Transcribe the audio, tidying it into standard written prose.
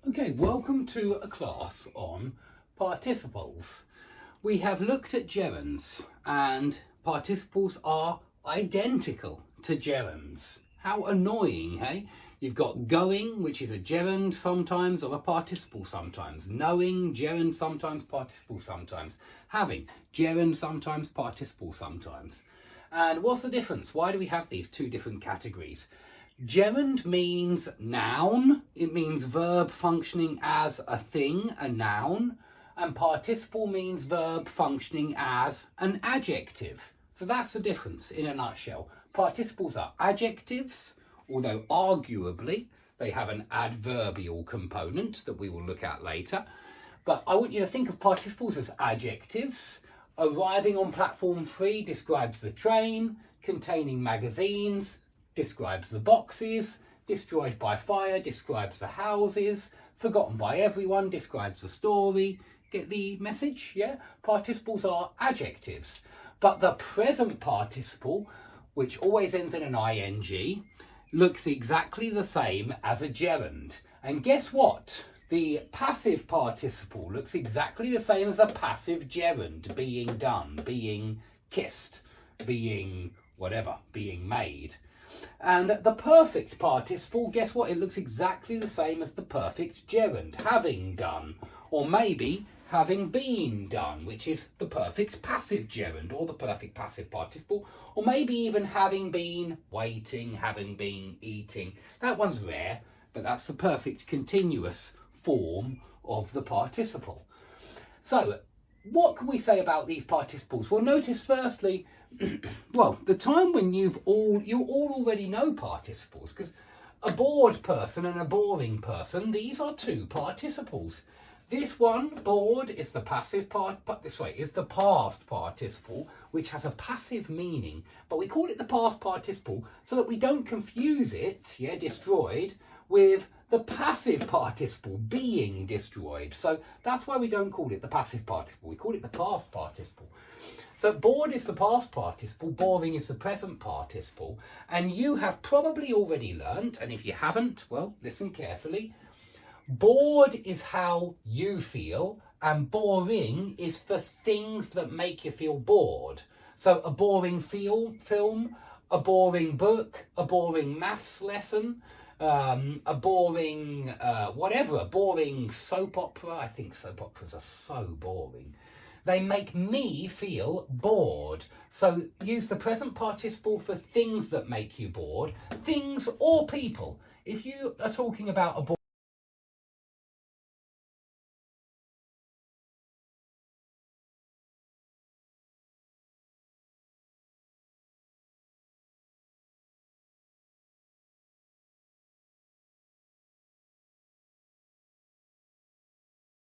Okay, welcome to a class on participles. We have looked at gerunds and participles are identical to gerunds. How annoying, hey? You've got going, which is a gerund sometimes or a participle sometimes. Knowing, gerund sometimes, participle sometimes. Having, gerund sometimes, participle sometimes. And what's the difference? Why do we have these two different categories? Gerund means noun, it means verb functioning as a thing, a noun, and participle means verb functioning as an adjective. So that's the difference in a nutshell. Participles are adjectives, although arguably they have an adverbial component that we will look at later. But I want you to think of participles as adjectives. Arriving on platform 3 describes the train, containing magazines describes the boxes, destroyed by fire describes the houses, forgotten by everyone describes the story. Get the message? Yeah? Participles are adjectives. But the present participle, which always ends in an ing, looks exactly the same as a gerund. And guess what? The passive participle looks exactly the same as a passive gerund, being done, being kissed, being whatever, being made. And the perfect participle, guess what? It looks exactly the same as the perfect gerund, having done, or maybe having been done, which is the perfect passive gerund or the perfect passive participle, or maybe even having been waiting, having been eating. That one's rare, but that's the perfect continuous form of the participle. So what can we say about these participles? Well, notice firstly, well, the time when you all already know participles, because a bored person and a boring person, these are two participles. This one, bored, is the passive is the past participle, which has a passive meaning, but we call it the past participle so that we don't confuse it, yeah, destroyed, with the passive participle, being destroyed. So that's why we don't call it the passive participle, we call it the past participle. So bored is the past participle, boring is the present participle, and you have probably already learnt, and if you haven't, well, listen carefully. Bored is how you feel, and boring is for things that make you feel bored. So a boring film, a boring book, a boring maths lesson, a boring whatever, a boring soap opera. I think soap operas are so boring. They make me feel bored. So use the present participle for things that make you bored, things or people. If you are talking about a